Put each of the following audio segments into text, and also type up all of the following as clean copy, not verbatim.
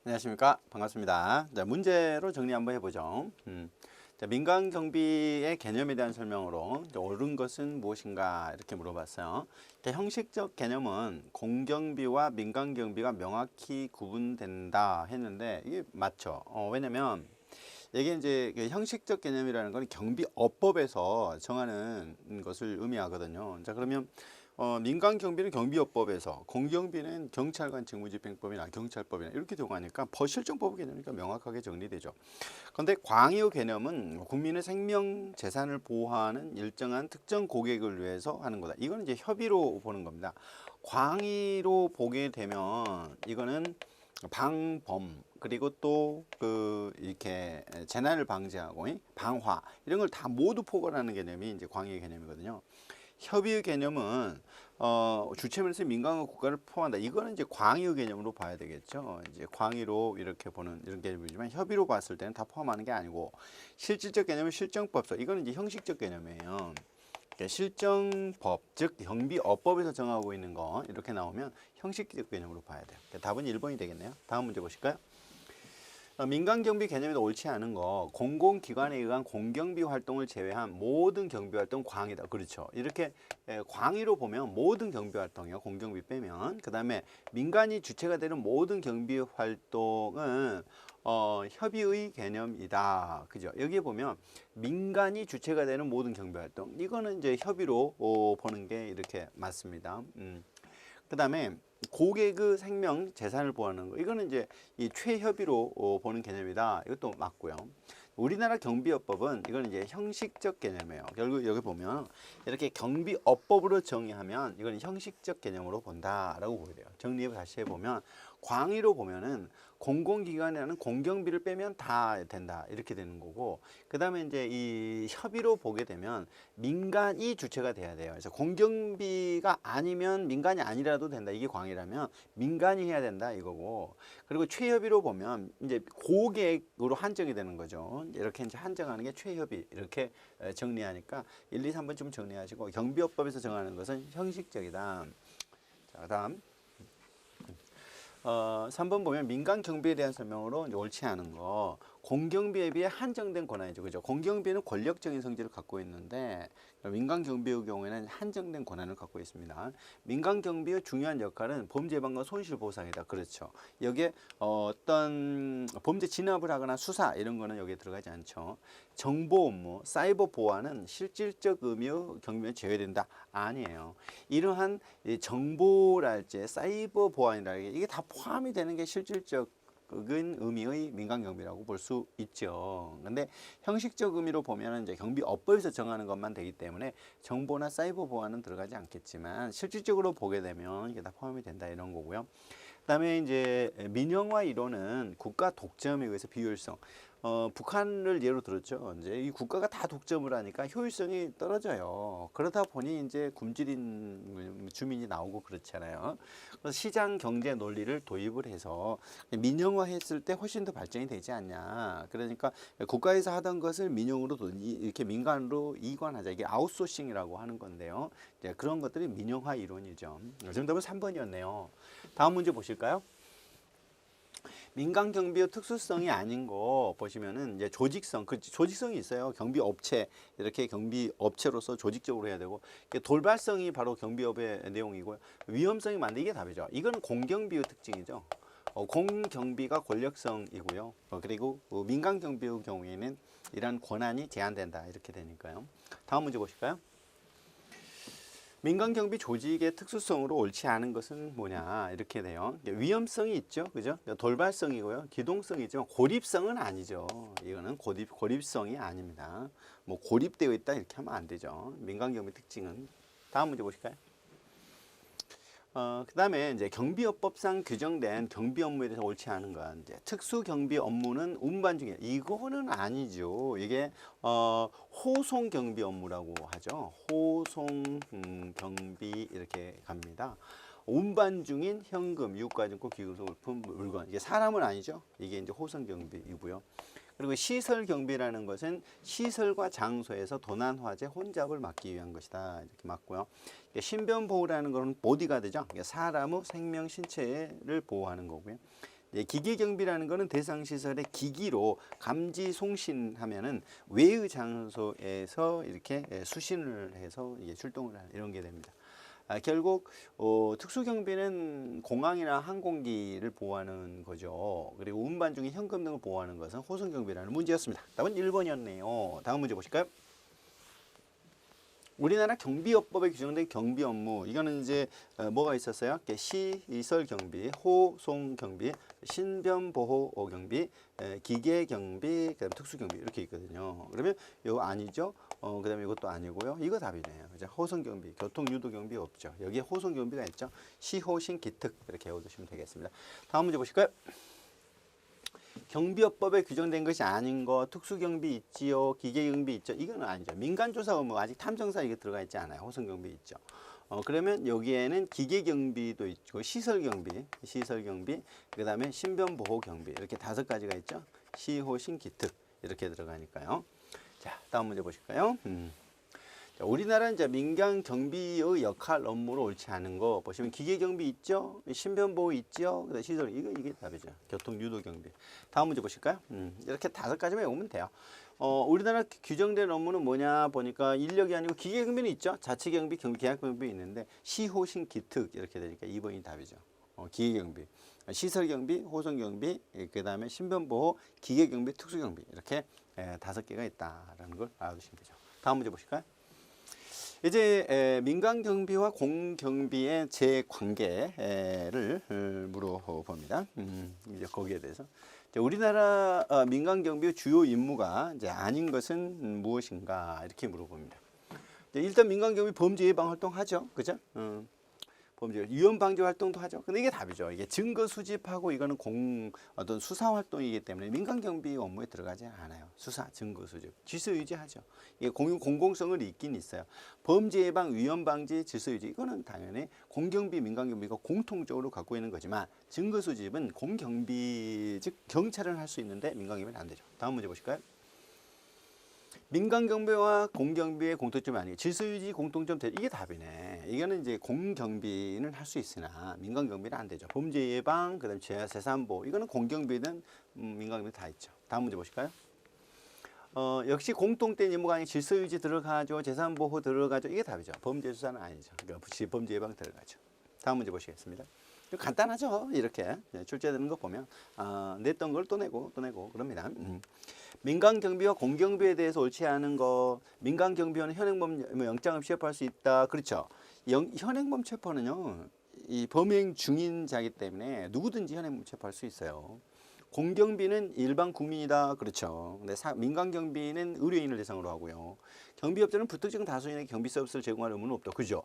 안녕하십니까. 반갑습니다. 자, 문제로 정리 한번 해보죠. 자, 민간경비의 개념에 대한 설명으로 옳은 것은 무엇인가 이렇게 물어봤어요. 자, 형식적 개념은 공경비와 민간경비가 명확히 구분된다 했는데 이게 맞죠. 왜냐면 이게 이제 그 형식적 개념이라는 건 경비업법에서 정하는 것을 의미하거든요. 자, 그러면 민간경비는 경비업법에서, 공경비는 경찰관 직무집행법이나 경찰법이나 이렇게 되고 하니까 실정법 개념이니까 명확하게 정리되죠. 그런데 광의의 개념은 국민의 생명, 재산을 보호하는 일정한 특정 고객을 위해서 하는 거다. 이거는 이제 협의로 보는 겁니다. 광의로 보게 되면 이거는 방범 그리고 또 이렇게 재난을 방지하고 방화 이런 걸 다 모두 포괄하는 개념이 이제 광의의 개념이거든요. 협의의 개념은 주체면에서 민간과 국가를 포함한다. 이거는 이제 광의의 개념으로 봐야 되겠죠. 이제 광의로 이렇게 보는 이런 개념이지만 협의로 봤을 때는 다 포함하는 게 아니고 실질적 개념은 실정법서. 이거는 이제 형식적 개념이에요. 실정법, 즉 경비업법에서 정하고 있는 거 이렇게 나오면 형식적 개념으로 봐야 돼요. 답은 1번이 되겠네요. 다음 문제 보실까요? 민간경비 개념에도 옳지 않은 거, 공공기관에 의한 공경비 활동을 제외한 모든 경비활동 광이다. 그렇죠. 이렇게 광의로 보면 모든 경비활동이요. 공경비 빼면. 그 다음에 민간이 주체가 되는 모든 경비활동은 협의의 개념이다. 그죠? 여기에 보면 민간이 주체가 되는 모든 경비활동. 이거는 이제 협의로 보는 게 이렇게 맞습니다. 그 다음에 고객의 생명, 재산을 보호하는 거. 이거는 이제 이 최협의로 보는 개념이다. 이것도 맞고요. 우리나라 경비업법은 이거는 이제 형식적 개념이에요. 결국 여기 보면 이렇게 경비업법으로 정의하면 이건 형식적 개념으로 본다라고 보게 돼요. 정리해 다시 해보면 광의로 보면은 공공기관이라는 공경비를 빼면 다 된다 이렇게 되는 거고, 그 다음에 이제 이 협의로 보게 되면 민간이 주체가 돼야 돼요. 그래서 공경비가 아니면 민간이 아니라도 된다. 이게 광의라면 민간이 해야 된다 이거고, 그리고 최협의로 보면 이제 고객으로 한정이 되는 거죠. 이렇게 이제 한정하는 게 최협의 이렇게 정리하니까 1, 2, 3번 좀 정리하시고 경비업법에서 정하는 것은 형식적이다. 자, 그다음 3번 보면 민간 경비에 대한 설명으로 이제 옳지 않은 거, 공경비에 비해 한정된 권한이죠. 그죠? 공경비는 권력적인 성질을 갖고 있는데 민간 경비의 경우에는 한정된 권한을 갖고 있습니다. 민간 경비의 중요한 역할은 범죄 예방과 손실 보상이다. 그렇죠. 여기에 어떤 범죄 진압을 하거나 수사 이런 거는 여기에 들어가지 않죠. 정보 업무, 사이버 보안은 실질적 의미의 경비에 제외된다. 아니에요. 이러한 정보랄지 사이버 보안이랄지 이게 다 포함이 되는 게 실질적 의미의 민간경비라고 볼 수 있죠. 근데 형식적 의미로 보면 이제 경비업법에서 정하는 것만 되기 때문에 정보나 사이버 보안은 들어가지 않겠지만 실질적으로 보게 되면 이게 다 포함이 된다 이런 거고요. 그다음에 이제 민영화 이론은 국가 독점에 의해서 비효율성. 북한을 예로 들었죠. 이제 이 국가가 다 독점을 하니까 효율성이 떨어져요. 그러다 보니 이제 굶주린 주민이 나오고 그렇잖아요. 그래서 시장 경제 논리를 도입을 해서 민영화했을 때 훨씬 더 발전이 되지 않냐. 그러니까 국가에서 하던 것을 민영으로 이렇게 민간으로 이관하자. 이게 아웃소싱이라고 하는 건데요. 이제 그런 것들이 민영화 이론이죠. 정답은 3번이었네요. 다음 문제 보실까요? 민간 경비의 특수성이 아닌 거 보시면은 이제 조직성, 그 조직성이 있어요. 경비 업체 이렇게 경비 업체로서 조직적으로 해야 되고, 돌발성이 바로 경비업의 내용이고요. 위험성이 많은데 이게 답이죠. 이거는 공경비의 특징이죠. 공경비가 권력성이고요. 그리고 민간 경비의 경우에는 이러한 권한이 제한된다 이렇게 되니까요. 다음 문제 보실까요? 민간경비 조직의 특수성으로 옳지 않은 것은 뭐냐 이렇게 돼요. 위험성이 있죠, 그죠? 돌발성이고요, 기동성이 있지만 고립성은 아니죠. 이거는 고립성이 아닙니다. 뭐 고립되어 있다 이렇게 하면 안 되죠. 민간경비 특징은. 다음 문제 보실까요? 그 다음에 이제 경비업법상 규정된 경비 업무에 대해서 옳지 않은 건 이제 특수 경비 업무는 운반 중에 이거는 아니죠. 이게 호송 경비 업무라고 하죠. 호송 경비 이렇게 갑니다. 운반 중인 현금, 유가증권, 기금속물품, 물건. 이게 사람은 아니죠. 이게 이제 호송 경비이고요. 그리고 시설 경비라는 것은 시설과 장소에서 도난, 화재, 혼잡을 막기 위한 것이다. 이렇게 맞고요. 신변 보호라는 것은 보디가드죠. 사람의 생명, 신체를 보호하는 거고요. 기계 경비라는 거는 대상 시설의 기기로 감지 송신하면은 외의 장소에서 이렇게 수신을 해서 이게 출동을 하는 이런 게 됩니다. 결국 특수경비는 공항이나 항공기를 보호하는 거죠. 그리고 운반 중에 현금 등을 보호하는 것은 호송경비라는 문제였습니다. 답은 1번이었네요. 다음 문제 보실까요? 우리나라 경비업법에 규정된 경비 업무, 이거는 이제 뭐가 있었어요? 시설 경비, 호송 경비, 신변 보호 경비, 기계 경비, 그다음 특수 경비 이렇게 있거든요. 그러면 이거 아니죠? 그다음에 이것도 아니고요. 이거 답이네요. 이제 호송 경비, 교통 유도 경비 없죠. 여기에 호송 경비가 있죠. 시호신 기특 이렇게 외워두시면 되겠습니다. 다음 문제 보실까요? 경비업법에 규정된 것이 아닌 거, 특수경비 있지요, 기계경비 있죠. 이거는 아니죠. 민간조사 의무 아직 탐정사 이게 들어가 있지 않아요. 호송경비 있죠. 그러면 여기에는 기계경비도 있고 시설경비, 그다음에 신변보호경비 이렇게 5가지가 있죠. 시호신 기특 이렇게 들어가니까요. 자, 다음 문제 보실까요? 자, 우리나라 이제 민간 경비의 역할 업무로 옳지 않은 거 보시면 기계 경비 있죠, 신변보호 있죠, 그다음 시설 이게 답이죠. 교통 유도 경비. 다음 문제 보실까요? 이렇게 5가지만 외우면 돼요. 우리나라 규정된 업무는 뭐냐 보니까 인력이 아니고 기계 경비는 있죠. 자치 경비, 계약 경비 있는데 시호신 기특 이렇게 되니까 2번이 답이죠. 기계 경비, 시설 경비, 호송 경비, 그다음에 신변보호, 기계 경비, 특수 경비 이렇게 5개가 있다라는 걸 알아두시면 되죠. 다음 문제 보실까요? 이제 민간 경비와 공경비의 제 관계를 물어봅니다. 이제 거기에 대해서 우리나라 민간 경비의 주요 임무가 이제 아닌 것은 무엇인가 이렇게 물어봅니다. 일단 민간 경비 범죄 예방 활동하죠, 그죠? 범죄 위험 방지 활동도 하죠. 근데 이게 답이죠. 이게 증거 수집하고 이거는 어떤 수사 활동이기 때문에 민간 경비 업무에 들어가지 않아요. 수사, 증거 수집, 질서 유지하죠. 이게 공공성을 있긴 있어요. 범죄 예방, 위험 방지, 질서 유지 이거는 당연히 공경비, 민간 경비가 공통적으로 갖고 있는 거지만 증거 수집은 공경비 즉 경찰은 할 수 있는데 민간 경비는 안 되죠. 다음 문제 보실까요? 민간 경비와 공경비의 공통점이 아니에요. 질서유지 공통점 이게 답이네. 이거는 이제 공경비는 할 수 있으나 민간 경비는 안 되죠. 범죄 예방, 그다음 재산보호 이거는 공경비는 민간 경비 다 있죠. 다음 문제 보실까요? 역시 공통된 임무가 아닌 질서유지 들어가죠. 재산보호 들어가죠. 이게 답이죠. 범죄 수사는 아니죠. 그러니까 범죄 예방 들어가죠. 다음 문제 보시겠습니다. 간단하죠. 이렇게 출제되는 거 보면 냈던 걸 또 내고 그럽니다. 민간 경비와 공경비에 대해서 옳지 않은 거. 민간 경비원은 현행범 영장을 취업할 수 있다. 그렇죠. 현행범 체포는요, 이 범행 중인자이기 때문에 누구든지 현행범 체포할 수 있어요. 공경비는 일반 국민이다. 그렇죠. 근데 민간 경비는 의뢰인을 대상으로 하고요. 경비업자는 불특정 다수인에게 경비 서비스를 제공할 의무는 없다. 그죠?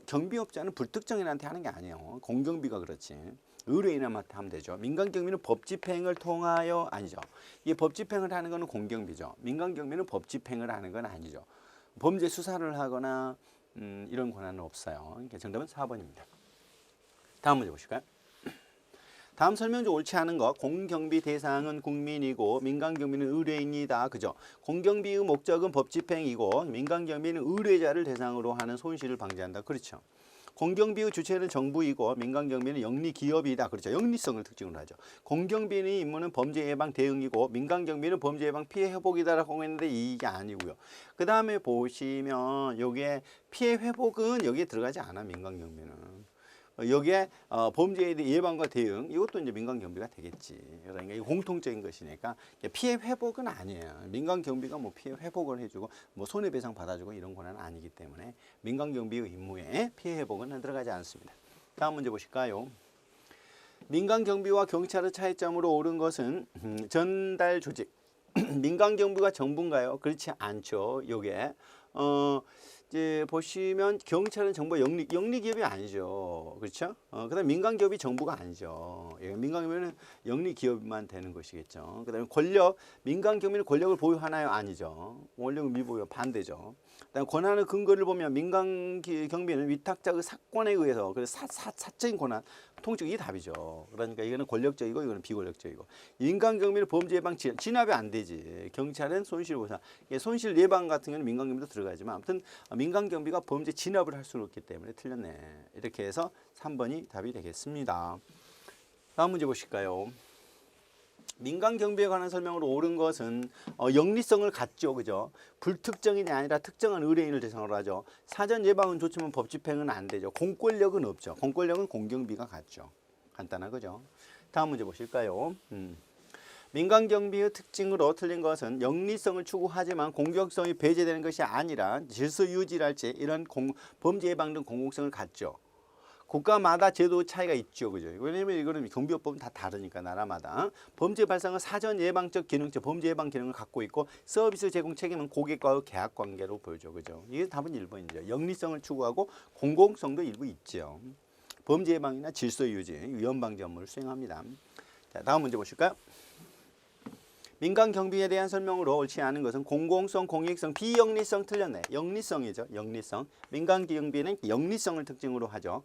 경비업자는 불특정인한테 하는 게 아니에요. 공경비가 그렇지. 의뢰인한테 하면 되죠. 민간 경비는 법 집행을 통하여 아니죠. 이게 법 집행을 하는 거는 공경비죠. 민간 경비는 법 집행을 하는 건 아니죠. 범죄 수사를 하거나 이런 권한은 없어요. 그러니까 정답은 4번입니다. 다음 문제 보실까요? 다음 설명 중 옳지 않은 것. 공경비 대상은 국민이고 민간 경비는 의뢰인이다. 그죠? 공경비의 목적은 법 집행이고 민간 경비는 의뢰자를 대상으로 하는 손실을 방지한다. 그렇죠? 공경비의 주체는 정부이고 민간 경비는 영리 기업이다. 그렇죠? 영리성을 특징으로 하죠. 공경비의 임무는 범죄 예방 대응이고 민간 경비는 범죄 예방 피해 회복이다라고 했는데 이게 아니고요. 그 다음에 보시면 여기에 피해 회복은 여기에 들어가지 않아. 민간 경비는. 여기에 범죄에 대한 예방과 대응 이것도 이제 민간 경비가 되겠지. 그러니까 이 공통적인 것이니까 피해 회복은 아니에요. 민간 경비가 뭐 피해 회복을 해주고 뭐 손해배상 받아주고 이런 권한은 아니기 때문에 민간 경비의 임무에 피해 회복은 들어가지 않습니다. 다음 문제 보실까요? 민간 경비와 경찰의 차이점으로 옳은 것은 전달 조직. 민간 경비가 정부인가요? 그렇지 않죠. 요게 이제 보시면 경찰은 정부 영리 기업이 아니죠. 그렇죠? 그다음 민간 기업이 정부가 아니죠. 민간 기업은 영리 기업만 되는 것이겠죠. 그다음에 권력, 민간 경비는 권력을 보유하나요? 아니죠. 권력은 미보유 반대죠. 그다음 권한의 근거를 보면 민간 경비는 위탁자의 사건에 의해서 그래서 사적인 권한 통칭 이 답이죠. 그러니까 이거는 권력적이고 이거는 비권력적이고. 민간 경비는 범죄 예방 진압이 안 되지. 경찰은 손실 보상. 손실 예방 같은 경우는 민간 경비도 들어가지만 아무튼 민간 경비가 범죄 진압을 할 수는 없기 때문에 틀렸네. 이렇게 해서 3번이 답이 되겠습니다. 다음 문제 보실까요? 민간 경비에 관한 설명으로 옳은 것은 영리성을 갖죠, 그죠? 불특정인이 아니라 특정한 의뢰인을 대상으로 하죠. 사전 예방은 좋지만 법 집행은 안 되죠. 공권력은 없죠. 공권력은 공경비가 갖죠. 간단한 거죠. 다음 문제 보실까요? 민간 경비의 특징으로 틀린 것은 영리성을 추구하지만 공격성이 배제되는 것이 아니라 질서 유지랄지 이런 범죄 예방 등 공공성을 갖죠. 국가마다 제도 차이가 있죠, 그죠? 왜냐면 이거는 경비업법은 다 다르니까 나라마다 범죄 발생은 사전 예방적 기능적 범죄 예방 기능을 갖고 있고 서비스 제공 책임은 고객과의 계약 관계로 보여줘, 그죠? 이게 답은 1번이죠. 영리성을 추구하고 공공성도 일부 있죠. 범죄 예방이나 질서 유지, 위험 방지 업무를 수행합니다. 자, 다음 문제 보실까요? 민간 경비에 대한 설명으로 옳지 않은 것은 공공성, 공익성, 비영리성 틀렸네. 영리성이죠, 영리성. 민간 경비는 영리성을 특징으로 하죠.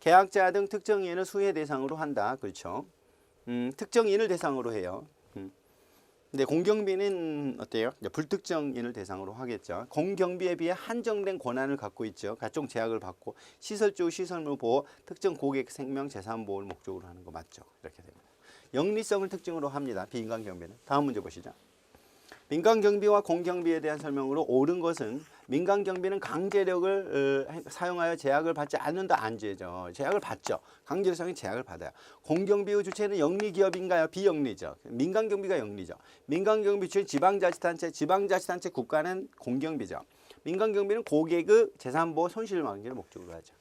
계약자 등 특정인을 수혜 대상으로 한다. 그렇죠. 특정인을 대상으로 해요. 근데 공경비는 어때요? 불특정인을 대상으로 하겠죠. 공경비에 비해 한정된 권한을 갖고 있죠. 각종 제약을 받고 시설주 시설물 보호, 특정 고객 생명 재산 보호를 목적으로 하는 거 맞죠? 이렇게 됩니다. 영리성을 특징으로 합니다. 비인간 경비는. 다음 문제 보시죠. 민간 경비와 공경비에 대한 설명으로 옳은 것은 민간 경비는 강제력을 사용하여 제약을 받지 않는다 안죄죠. 제약을 받죠. 강제력 사용에 제약을 받아요. 공경비의 주체는 영리기업인가요? 비영리죠. 민간 경비가 영리죠. 민간 경비 주체 지방자치단체, 지방자치단체 국가는 공경비죠. 민간 경비는 고객의 재산보호 손실방지를 목적으로 하죠.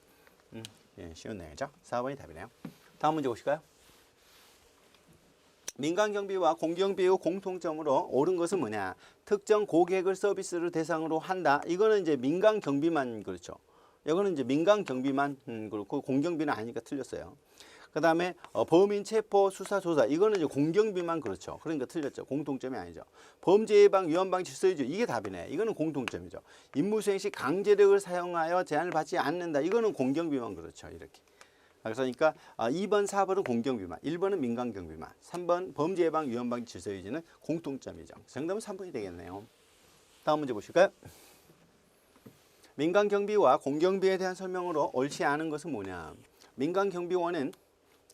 예, 쉬운 내용이죠. 4번이 답이네요. 다음 문제 보실까요? 민간 경비와 공경비의 공통점으로 옳은 것은 뭐냐? 특정 고객을 서비스를 대상으로 한다. 이거는 이제 민간 경비만 그렇죠. 이거는 이제 민간 경비만 그렇고 공경비는 아니니까 틀렸어요. 그다음에 범인 체포 수사 조사 이거는 이제 공경비만 그렇죠. 그러니까 틀렸죠. 공통점이 아니죠. 범죄 예방 위험 방지 질서 유지 이게 답이네. 이거는 공통점이죠. 임무 수행 시 강제력을 사용하여 제한을 받지 않는다. 이거는 공경비만 그렇죠. 이렇게. 그러니까 2번, 4번은 공경비만, 1번은 민간경비만, 3번 범죄 예방 위험 방지 질서 유지는 공통점이죠. 정답은 3번이 되겠네요. 다음 문제 보실까요? 민간경비와 공경비에 대한 설명으로 옳지 않은 것은 뭐냐? 민간경비원은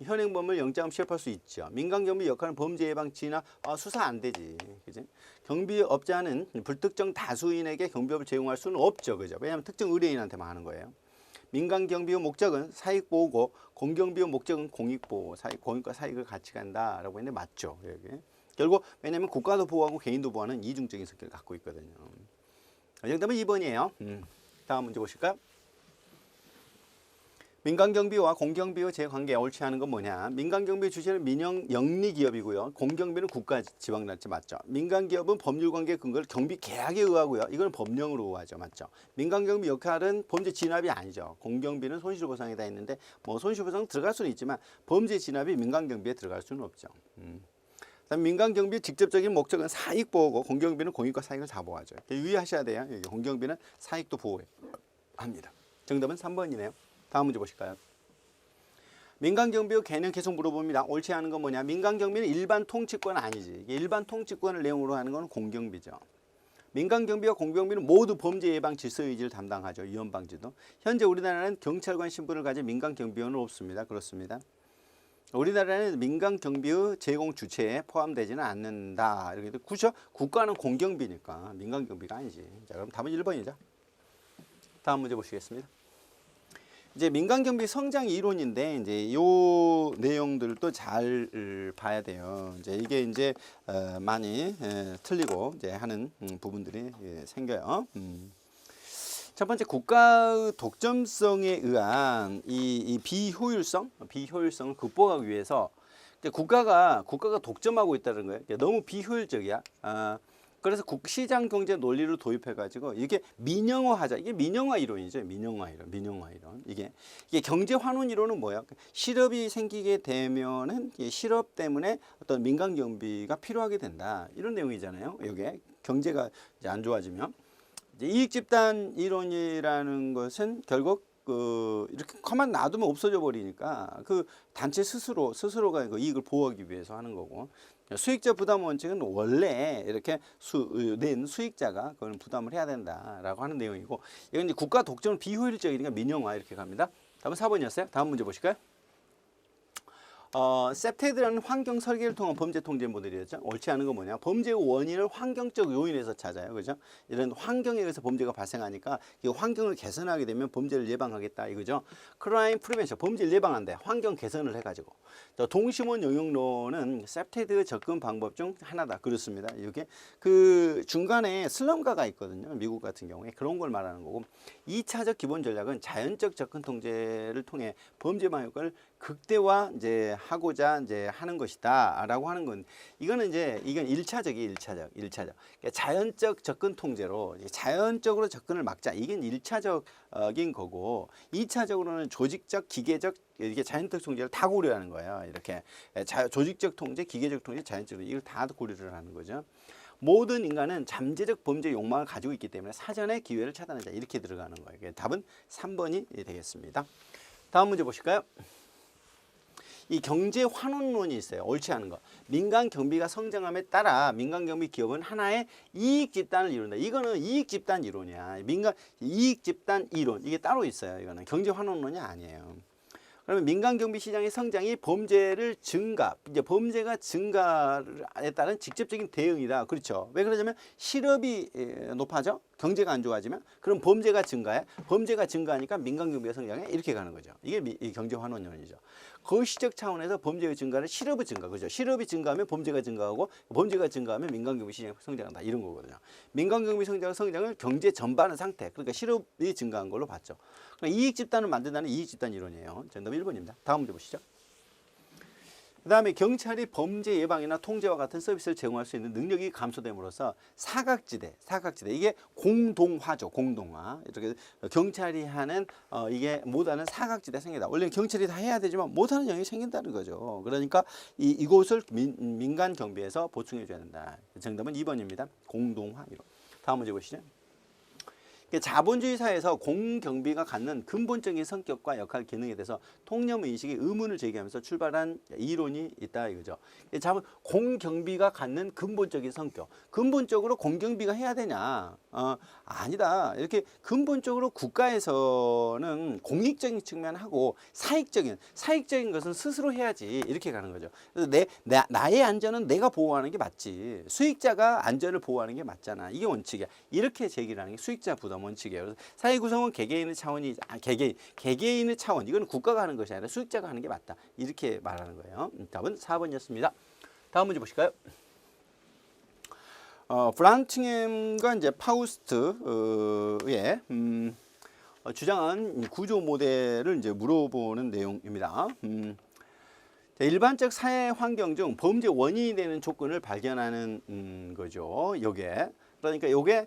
현행범을 영장 취업할 수 있죠. 민간경비 역할은 범죄 예방 진압 수사 안 되지, 그지? 경비업자는 불특정 다수인에게 경비업을 제공할 수는 없죠, 그죠? 왜냐하면 특정 의뢰인한테만 하는 거예요. 민간 경비의 목적은 사익 보호고 공경비의 목적은 공익 보호, 공익과 사익을 같이 간다라고 했는데 맞죠? 여기. 결국 왜냐하면 국가도 보호하고 개인도 보호하는 이중적인 성격을 갖고 있거든요. 정답은 2번이에요. 다음 문제 보실까요? 민간경비와 공경비의 제관계에 옳지 않은 건 뭐냐? 민간경비 주체는 영리기업이고요. 공경비는 국가 지방단체 맞죠? 민간기업은 법률관계 근거를 경비 계약에 의하고요. 이건 법령으로 의하죠. 맞죠? 민간경비 역할은 범죄 진압이 아니죠. 공경비는 손실보상에 다 있는데 뭐 손실보상 들어갈 수는 있지만 범죄 진압이 민간경비에 들어갈 수는 없죠. 민간경비의 직접적인 목적은 사익보호고 공경비는 공익과 사익을 다 보호하죠. 유의하셔야 돼요. 여기 공경비는 사익도 보호합니다. 정답은 3번이네요. 다음 문제 보실까요? 민간경비의 개념 계속 물어봅니다. 옳지 않은 건 뭐냐? 민간경비는 일반 통치권 아니지. 일반 통치권을 내용으로 하는 건 공경비죠. 민간경비와 공경비는 모두 범죄 예방 질서 유지를 담당하죠. 위험 방지도. 현재 우리나라는 경찰관 신분을 가진 민간경비원은 없습니다. 그렇습니다. 우리나라는 민간경비의 제공 주체에 포함되지는 않는다. 이렇게 그렇죠? 국가는 공경비니까 민간경비가 아니지. 자, 그럼 답은 1번이죠. 다음 문제 보시겠습니다. 이제 민간경비 성장 이론인데 이제 요 내용들도 잘 봐야 돼요. 이제 이게 이제 많이 틀리고 이제 하는 부분들이 생겨요. 첫 번째 국가의 독점성에 의한 이 비효율성을 극복하기 위해서 이제 국가가 독점하고 있다는 거예요. 너무 비효율적이야. 그래서 시장 경제 논리를 도입해 가지고 이게 민영화하자. 이게 민영화 이론이죠. 민영화 이론. 이게 경제 환원 이론은 뭐야? 실업이 생기게 되면은 실업 때문에 어떤 민간 경비가 필요하게 된다. 이런 내용이잖아요. 이게 경제가 이제 안 좋아지면 이제 이익 집단 이론이라는 것은 결국 이렇게 가만 놔두면 없어져 버리니까 그 단체 스스로가 그 이익을 보호하기 위해서 하는 거고. 수익자 부담 원칙은 원래 이렇게 낸 수익자가 그걸 부담을 해야 된다라고 하는 내용이고, 이건 이제 국가 독점은 비효율적이니까 민영화 이렇게 갑니다. 다음은 4번이었어요. 다음 문제 보실까요? 셉테드라는 환경 설계를 통한 범죄 통제 모델이었죠. 옳지 않은 건 뭐냐? 범죄의 원인을 환경적 요인에서 찾아요. 그죠? 이런 환경에 의해서 범죄가 발생하니까 이 환경을 개선하게 되면 범죄를 예방하겠다 이거죠. 크라임 프리벤션, 범죄를 예방한대. 환경 개선을 해가지고. 동심원 영역론은 셉테드 접근 방법 중 하나다. 그렇습니다. 이게 그 중간에 슬럼가가 있거든요. 미국 같은 경우에 그런 걸 말하는 거고. 2차적 기본 전략은 자연적 접근 통제를 통해 범죄 방역을 극대화 이제 하고자 이제 하는 것이다라고 하는 건 이거는 이제 이건 1차적이 1차적. 그러니까 자연적 접근 통제로 자연적으로 접근을 막자. 이게 1차적인 거고 2차적으로는 조직적, 기계적 이게 자연적 통제를 다 고려하는 거예요. 이렇게 조직적 통제, 기계적 통제, 자연적 이걸 다 고려를 하는 거죠. 모든 인간은 잠재적 범죄 욕망을 가지고 있기 때문에 사전에 기회를 차단하자 이렇게 들어가는 거예요. 답은 3번이 되겠습니다. 다음 문제 보실까요? 이 경제 환원론이 있어요. 옳지 않은 거. 민간 경비가 성장함에 따라 민간 경비 기업은 하나의 이익 집단을 이룬다. 이거는 이익 집단 이론이야. 민간 이익 집단 이론 이게 따로 있어요. 이거는 경제 환원론이 아니에요. 그러면 민간 경비 시장의 성장이 범죄를 증가, 이제 범죄가 증가에 따른 직접적인 대응이다. 그렇죠. 왜 그러냐면 실업이 높아져, 경제가 안 좋아지면 그럼 범죄가 증가해. 범죄가 증가하니까 민간 경비가 성장해. 이렇게 가는 거죠. 이게 경제 환원론이죠. 거시적 차원에서 범죄의 증가는 실업의 증가, 그죠? 실업이 증가하면 범죄가 증가하고 범죄가 증가하면 민간 경비 시장이 성장한다. 이런 거거든요. 민간 경비 성장을 경제 전반의 상태, 그러니까 실업이 증가한 걸로 봤죠. 이익 집단을 만든다는 이익 집단 이론이에요. 정답 1번입니다. 다음 문제 보시죠. 그 다음에 경찰이 범죄 예방이나 통제와 같은 서비스를 제공할 수 있는 능력이 감소됨으로써 사각지대 이게 공동화죠. 공동화. 이렇게 경찰이 하는 이게 못하는 사각지대 생긴다. 원래 경찰이 다 해야 되지만 못하는 영역이 생긴다는 거죠. 그러니까 이곳을 민간 경비에서 보충해 줘야 된다. 정답은 2번입니다. 공동화 이론. 다음 문제 보시죠. 자본주의 사회에서 공경비가 갖는 근본적인 성격과 역할 기능에 대해서 통념의식이 의문을 제기하면서 출발한 이론이 있다 이거죠. 공경비가 갖는 근본적인 성격. 근본적으로 공경비가 해야 되냐? 아니다. 이렇게 근본적으로 국가에서는 공익적인 측면하고 사익적인 것은 스스로 해야지 이렇게 가는 거죠. 그래서 나의 안전은 내가 보호하는 게 맞지. 수익자가 안전을 보호하는 게 맞잖아. 이게 원칙이야. 이렇게 제기를 하는 게 수익자 부담 원칙이에요. 그래서 사회 구성은 개개인의 차원이 개개인의 차원. 이건 국가가 하는 것이 아니라 수익자가 하는 게 맞다. 이렇게 말하는 거예요. 답은 4번이었습니다. 다음 문제 보실까요? 브란팅햄과 이제 파우스트의 주장한 구조 모델을 이제 물어보는 내용입니다. 일반적 사회 환경 중 범죄 원인이 되는 조건을 발견하는 거죠. 요게. 그러니까 요게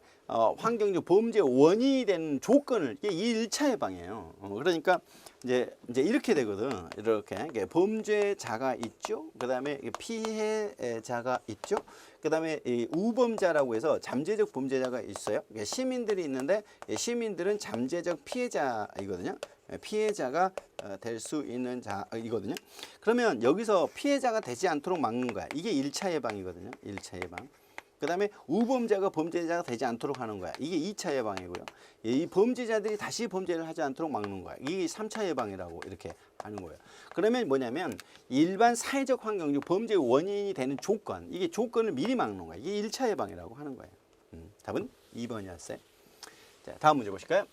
환경 중 범죄 원인이 되는 조건을 이게 1차 예방이에요. 그러니까 이제 이렇게 되거든. 이렇게 범죄자가 있죠. 그다음에 피해자가 있죠. 그다음에 이 우범자라고 해서 잠재적 범죄자가 있어요. 시민들이 있는데 시민들은 잠재적 피해자이거든요. 피해자가 될 수 있는 자이거든요. 그러면 여기서 피해자가 되지 않도록 막는 거야. 이게 1차 예방이거든요. 1차 예방. 그 다음에 우범자가 범죄자가 되지 않도록 하는 거야. 이게 2차 예방이고요. 이 범죄자들이 다시 범죄를 하지 않도록 막는 거야. 이게 3차 예방이라고 이렇게 하는 거예요. 그러면 뭐냐면 일반 사회적 환경 중 범죄 원인이 되는 조건, 이게 조건을 미리 막는 거야. 이게 1차 예방이라고 하는 거예요. 답은 2번이었어요. 자, 다음 문제 보실까요?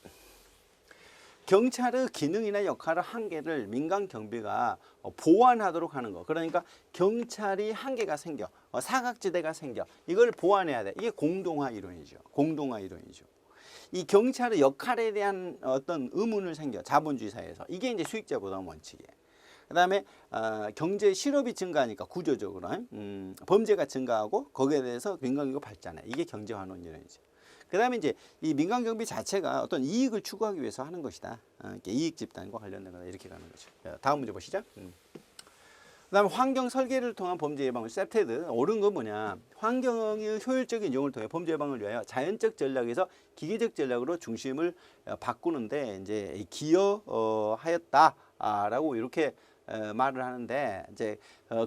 경찰의 기능이나 역할의 한계를 민간 경비가 보완하도록 하는 거. 그러니까 경찰이 한계가 생겨, 사각지대가 생겨. 이걸 보완해야 돼. 이게 공동화 이론이죠. 공동화 이론이죠. 이 경찰의 역할에 대한 어떤 의문을 생겨. 자본주의 사회에서. 이게 이제 수익자 부담 원칙이에요. 그다음에 경제 실업이 증가하니까 구조적으로 범죄가 증가하고 거기에 대해서 민간 경비가 발전해. 이게 경제 환원 이론이죠. 그 다음에 이제 이 민간 경비 자체가 어떤 이익을 추구하기 위해서 하는 것이다. 이익 집단과 관련된 거다. 이렇게 가는 거죠. 다음 문제 보시죠. 그 다음에 환경 설계를 통한 범죄 예방을 셉테드. 옳은 건 뭐냐. 환경의 효율적인 이용을 통해 범죄 예방을 위하여 자연적 전략에서 기계적 전략으로 중심을 바꾸는데 이제 기여하였다라고 이렇게 말을 하는데 이제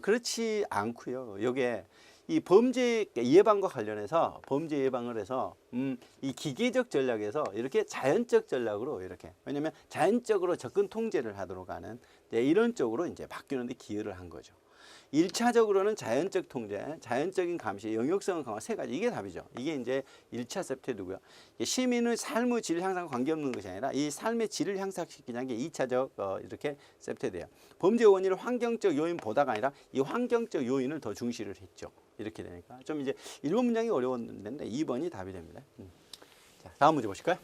그렇지 않고요. 요게 이 범죄 예방과 관련해서 범죄 예방을 해서 이 기계적 전략에서 이렇게 자연적 전략으로 이렇게 왜냐하면 자연적으로 접근 통제를 하도록 하는 이런 쪽으로 이제 바뀌는데 기여를 한 거죠. 1차적으로는 자연적 통제, 자연적인 감시, 영역성을 강화 세 가지 이게 답이죠. 이게 이제 1차 셉테드고요. 시민의 삶의 질 향상과 관계없는 것이 아니라 이 삶의 질을 향상시키는 게 2차적 이렇게 셉테드예요. 범죄 원인을 환경적 요인보다가 아니라 이 환경적 요인을 더 중시를 했죠. 이렇게 되니까 좀 이제 1번 문장이 어려웠는데 2번이 답이 됩니다. 자, 다음 문제 보실까요?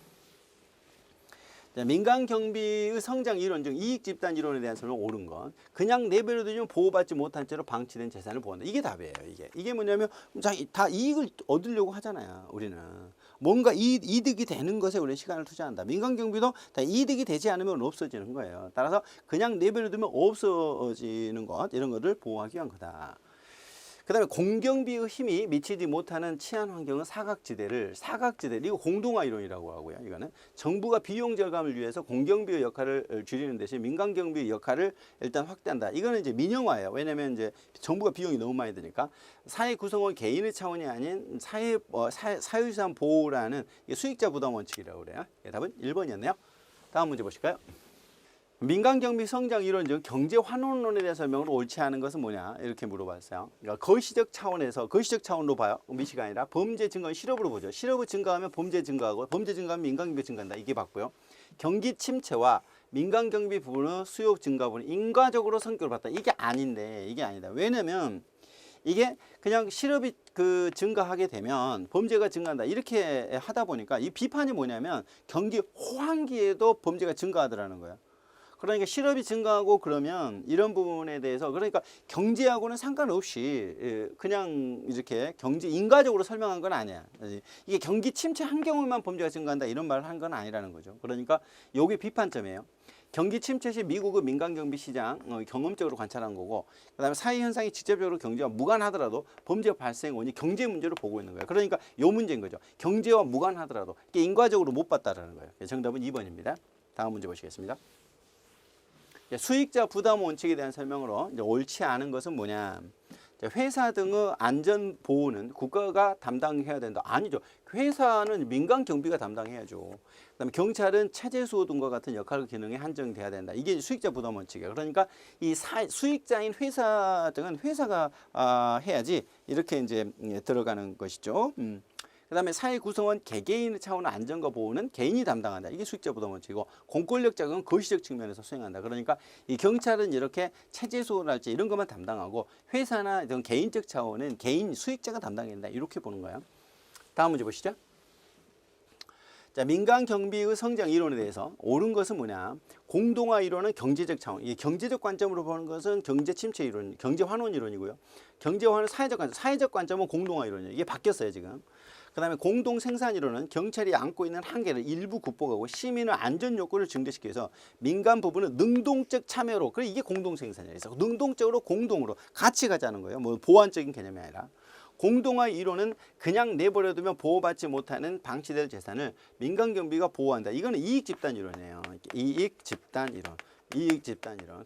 자, 민간 경비의 성장 이론 중 이익 집단 이론에 대한 설명 옳은 건 그냥 내버려 두면 보호받지 못한 채로 방치된 재산을 보호한다. 이게 답이에요. 이게 뭐냐면 다 이익을 얻으려고 하잖아요. 우리는 뭔가 이득이 되는 것에 우리는 시간을 투자한다. 민간 경비도 다 이득이 되지 않으면 없어지는 거예요. 따라서 그냥 내버려 두면 없어지는 것 이런 것을 보호하기 위한 거다. 그 다음에 공경비의 힘이 미치지 못하는 치안 환경은 사각지대를 이거 공동화 이론이라고 하고요. 이거는 정부가 비용 절감을 위해서 공경비의 역할을 줄이는 대신 민간 경비의 역할을 일단 확대한다. 이거는 이제 민영화예요. 왜냐하면 이제 정부가 비용이 너무 많이 드니까 사회 구성원 개인의 차원이 아닌 사유재산 보호라는 수익자 부담 원칙이라고 그래요. 답은 1번이었네요. 다음 문제 보실까요? 민간 경비 성장 이론 중 경제 환원론에 대한 설명으로 옳지 않은 것은 뭐냐 이렇게 물어봤어요. 그러니까 거시적 차원으로 봐요. 미시가 아니라 범죄 증가는 실업으로 보죠. 실업이 증가하면 범죄 증가하고 범죄 증가하면 민간 경비 증가한다. 이게 봤고요. 경기 침체와 민간 경비 부분의 수요 증가 부분은 인과적으로 성격을 봤다. 이게 아닌데 이게 아니다. 왜냐면 이게 그냥 실업이 증가하게 되면 범죄가 증가한다 이렇게 하다 보니까 이 비판이 뭐냐면 경기 호황기에도 범죄가 증가하더라는 거예요. 그러니까 실업이 증가하고 그러면 이런 부분에 대해서 그러니까 경제하고는 상관없이 그냥 이렇게 인과적으로 설명한 건 아니야. 이게 경기 침체한 경우만 범죄가 증가한다 이런 말을 한 건 아니라는 거죠. 그러니까 이게 비판점이에요. 경기 침체 시 미국의 민간 경비 시장 경험적으로 관찰한 거고 그다음에 사회 현상이 직접적으로 경제와 무관하더라도 범죄 발생 원인이 경제 문제로 보고 있는 거예요. 그러니까 이 문제인 거죠. 경제와 무관하더라도 이게 인과적으로 못 봤다라는 거예요. 정답은 2번입니다. 다음 문제 보시겠습니다. 수익자 부담 원칙에 대한 설명으로 이제 옳지 않은 것은 뭐냐. 회사 등의 안전 보호는 국가가 담당해야 된다. 아니죠. 회사는 민간 경비가 담당해야죠. 그다음에 경찰은 체제 수호 등과 같은 역할 기능에 한정돼야 된다. 이게 수익자 부담 원칙이에요. 그러니까 이 수익자인 회사 등은 회사가 해야지 이렇게 이제 들어가는 것이죠. 그다음에 사회 구성원 개개인의 차원의 안전과 보호는 개인이 담당한다. 이게 수익자 부담 원칙이고 공권력 자금은 거시적 측면에서 수행한다. 그러니까 이 경찰은 이렇게 체제 수호랄지 이런 것만 담당하고 회사나 이런 개인적 차원은 개인 수익자가 담당한다. 이렇게 보는 거예요. 다음 문제 보시죠. 자, 민간 경비의 성장 이론에 대해서 옳은 것은 뭐냐? 공동화 이론은 경제적 차원, 이 경제적 관점으로 보는 것은 경제 침체 이론, 경제 환원 이론이고요. 경제 환원 사회적 관점은 공동화 이론이에요. 이게 바뀌었어요 지금. 그다음에 공동 생산 이론은 경찰이 안고 있는 한계를 일부 극복하고 시민의 안전 요건을 증대시키기 위해서 민간 부분은 능동적 참여로 그래 이게 공동 생산이에요. 그래서 능동적으로 공동으로 같이 가자는 거예요. 뭐 보완적인 개념이 아니라. 공동화 이론은 그냥 내버려두면 보호받지 못하는 방치될 재산을 민간 경비가 보호한다. 이거는 이익 집단 이론이에요. 이익 집단 이론.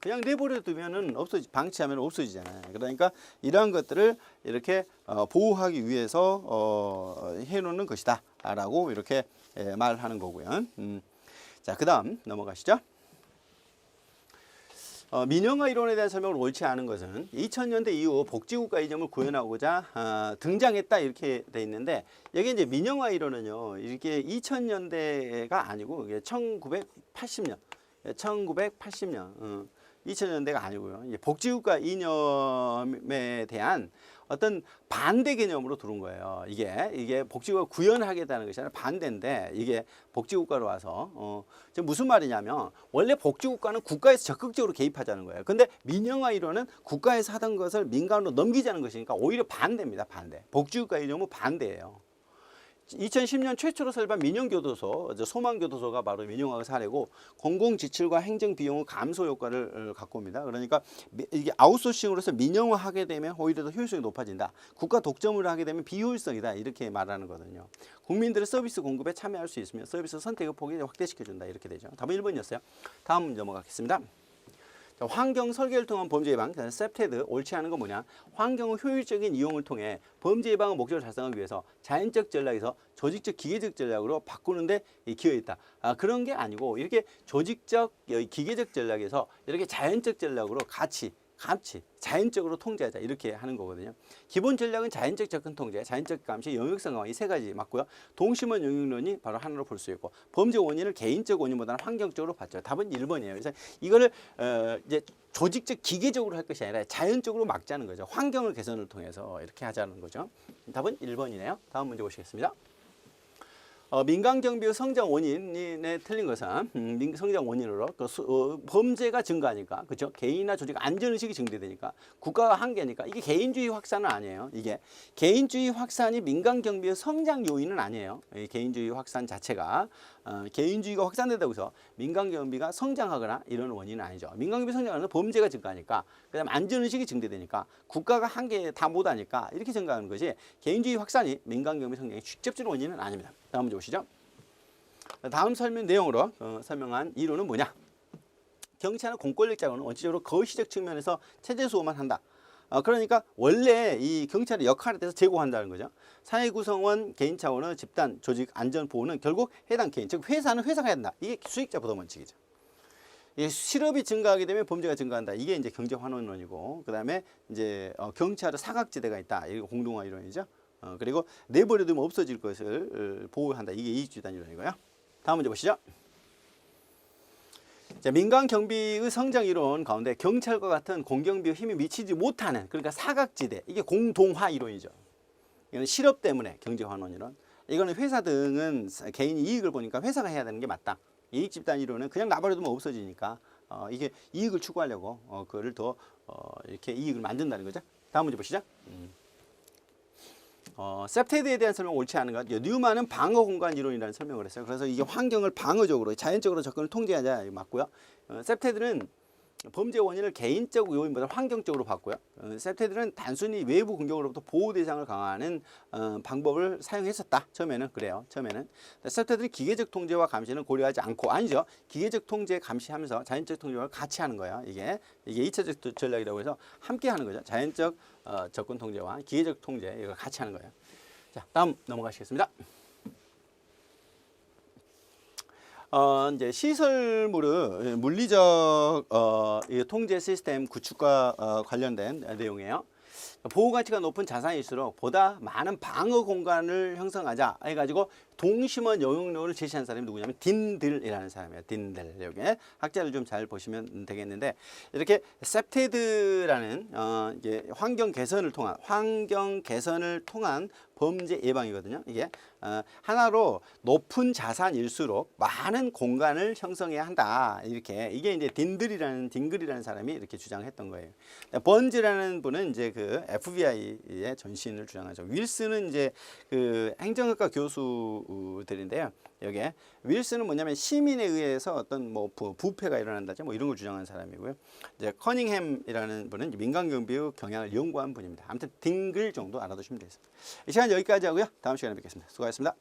그냥 내버려두면은 방치하면 없어지잖아요. 그러니까 이러한 것들을 이렇게 보호하기 위해서 해놓는 것이다라고 이렇게 말하는 거고요. 자, 그다음 넘어가시죠. 민영화 이론에 대한 설명을 옳지 않은 것은 2000년대 이후 복지국가 이념을 구현하고자 등장했다 이렇게 돼 있는데 여기 이제 민영화 이론은요 이게 2000년대가 아니고 이게 1980년 2000년대가 아니고요. 복지국가 이념에 대한 어떤 반대 개념으로 들어온 거예요. 이게 복지국가 구현하겠다는 것이 아니라 반대인데 이게 복지국가로 와서 지금 무슨 말이냐면 원래 복지국가는 국가에서 적극적으로 개입하자는 거예요. 근데 민영화 이론은 국가에서 하던 것을 민간으로 넘기자는 것이니까 오히려 반대입니다. 반대. 복지국가 이념은 반대예요. 2010년 최초로 설립한 민영교도소, 소망교도소가 바로 민영화의 사례고 공공지출과 행정비용의 감소 효과를 갖고 옵니다. 그러니까 이게 아웃소싱으로서 민영화하게 되면 오히려 더 효율성이 높아진다. 국가 독점을 하게 되면 비효율성이다. 이렇게 말하는 거거든요. 국민들의 서비스 공급에 참여할 수 있으며 서비스 선택의 폭을 확대시켜준다. 이렇게 되죠. 답은 1번이었어요. 다음 넘어가겠습니다. 자, 환경 설계를 통한 범죄 예방, 셉테드, 옳지 않은 건 뭐냐? 환경의 효율적인 이용을 통해 범죄 예방의 목적을 달성하기 위해서 자연적 전략에서 조직적 기계적 전략으로 바꾸는데 기여했다. 그런 게 아니고 이렇게 조직적 기계적 전략에서 이렇게 자연적 전략으로 같이 자연적으로 통제하자 이렇게 하는 거거든요. 기본 전략은 자연적 접근 통제, 자연적 감시, 영역성 강화 이 세 가지 맞고요. 동심원 영역론이 바로 하나로 볼 수 있고 범죄 원인을 개인적 원인보다는 환경적으로 봤죠. 답은 1번이에요. 그래서 이거를 이제 조직적 기계적으로 할 것이 아니라 자연적으로 막자는 거죠. 환경을 개선을 통해서 이렇게 하자는 거죠. 답은 1번이네요. 다음 문제 보시겠습니다. 민간 경비의 성장 원인에 틀린 것은 성장 원인으로 범죄가 증가하니까 그렇죠. 개인이나 조직 안전 의식이 증대되니까 국가가 한계니까 이게 개인주의 확산은 아니에요. 이게 개인주의 확산이 민간 경비의 성장 요인은 아니에요. 이 개인주의 확산 자체가 개인주의가 확산된다고 해서 민간 경비가 성장하거나 이런 원인은 아니죠. 민간 경비 성장하는 범죄가 증가하니까 그다음에 안전 의식이 증대되니까 국가가 한계 다 못하니까 이렇게 증가하는 것이 개인주의 확산이 민간 경비 성장의 직접적인 원인은 아닙니다. 다음 문제 보시죠. 다음 설명 내용으로 설명한 이론은 뭐냐? 경찰은 공권력 자금은 원칙적으로 거시적 측면에서 체제 수호만 한다. 그러니까 원래 이 경찰의 역할에 대해서 제고한다는 거죠. 사회 구성원, 개인 차원의 집단, 조직, 안전 보호는 결국 해당 개인, 즉 회사는 회사가 해야 된다. 이게 수익자 부담 원칙이죠. 이 실업이 증가하게 되면 범죄가 증가한다. 이게 이제 경제 환원론이고, 그다음에 이제 경찰의 사각지대가 있다. 이게 공동화 이론이죠. 그리고 내버려두면 없어질 것을 보호한다. 이게 이익주단 이론이고요. 다음 문제 보시죠. 자, 민간 경비의 성장 이론 가운데 경찰과 같은 공경비의 힘이 미치지 못하는 그러니까 사각지대 이게 공동화 이론이죠. 이건 실업 때문에 경제 환원 이론. 이거는 회사 등은 개인 이익을 보니까 회사가 해야 되는 게 맞다. 이익 집단 이론은 그냥 나버려두면 없어지니까 이게 이익을 추구하려고 그거를 더 이렇게 이익을 만든다는 거죠. 다음 문제 보시죠. 셉테드에 대한 설명 옳지 않은 것. 뉴만은 방어 공간 이론이라는 설명을 했어요. 그래서 이게 환경을 방어적으로 자연적으로 접근을 통제하자 맞고요. 셉테드는 범죄 원인을 개인적 요인보다 환경적으로 봤고요. 셉테드는 단순히 외부 공격으로부터 보호 대상을 강화하는 방법을 사용했었다. 처음에는 그래요. 처음에는 셉테드는 기계적 통제와 감시는 고려하지 않고 아니죠. 기계적 통제 감시하면서 자연적 통제와 같이 하는 거예요. 이게 2차적 전략이라고 해서 함께 하는 거죠. 자연적 접근 통제와 기계적 통제 이거 같이 하는 거예요. 자, 다음 넘어가시겠습니다. 이제 시설물의 물리적 통제 시스템 구축과 관련된 내용이에요. 보호 가치가 높은 자산일수록 보다 많은 방어 공간을 형성하자 해가지고 동심원 영역론을 제시한 사람이 누구냐면 딘들이라는 사람이에요. 딘들. 여기 학자를 좀 잘 보시면 되겠는데 이렇게 셉테드라는 이제 환경 개선을 통한 범죄 예방이거든요. 이게 하나로 높은 자산일수록 많은 공간을 형성해야 한다. 이렇게 이게 이제 딩글이라는 사람이 이렇게 주장했던 거예요. 번즈라는 분은 이제 그 FBI의 전신을 주장하죠. 윌슨은 이제 그 행정학과 교수들인데요. 여기에 윌슨은 뭐냐면 시민에 의해서 어떤 뭐 부패가 일어난다죠. 뭐 이런 걸 주장하는 사람이고요. 이제 커닝햄이라는 분은 민간 경비의 경향을 연구한 분입니다. 아무튼 딩글 정도 알아두시면 되겠습니다. 이 시간 여기까지 하고요. 다음 시간에 뵙겠습니다. 수고하셨습니다.